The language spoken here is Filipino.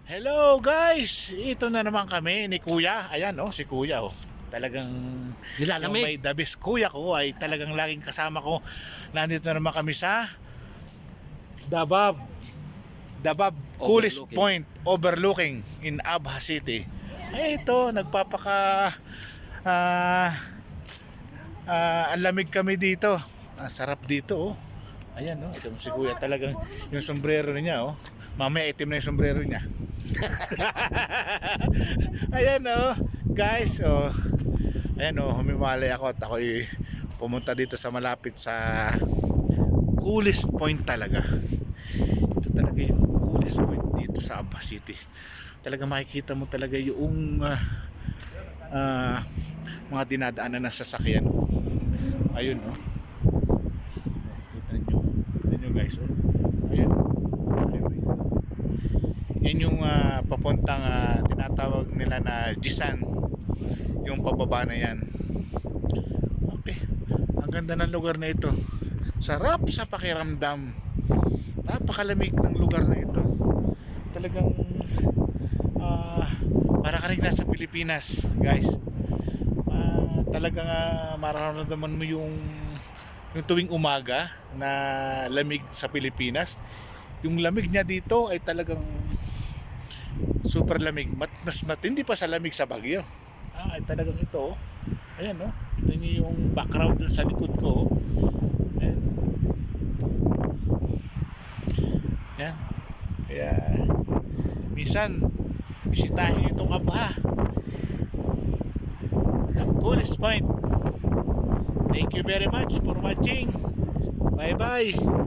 Hello guys! Ito na naman kami ni Kuya. Ayan si Kuya Talagang yung Nilalamig. may the best kuya ko ay talagang laging kasama ko. Nandito na naman kami sa Dabab. Dabab Coolest Overlooking. Point overlooking in Abha City. Ito, nagpapaka ah ang lamig kami dito. Ang sarap dito Ayan ito si Kuya talagang yung sombrero niya Mamaya itim na yung sombrero niya. Ayan guys ayan humimalay ako at ako'y pumunta dito sa malapit sa coolest point talaga. Ito talaga yung coolest point dito sa Abha City. Talaga makikita mo talaga yung mga dinadaanan ng sasakyan. Ayun kita nyo guys ayun highway. Yan yung papuntang tinatawag nila na Jisan, yung pababa na yan. Okay, ang ganda ng lugar na ito, sarap sa pakiramdam, napakalamig ng lugar na ito. Talagang para ka rin nasa Pilipinas guys. Talagang mararamdaman mo yung tuwing umaga na lamig sa Pilipinas. Yung lamig niya dito ay talagang super lamig, mas matindi pa sa lamig sa Baguio. Ay talagang ito ayan ito niyo yung background dun sa likod ko ayan. Ayan, kaya minsan bisitahin itong Abha, the coolest point. Thank you very much for watching. Bye bye.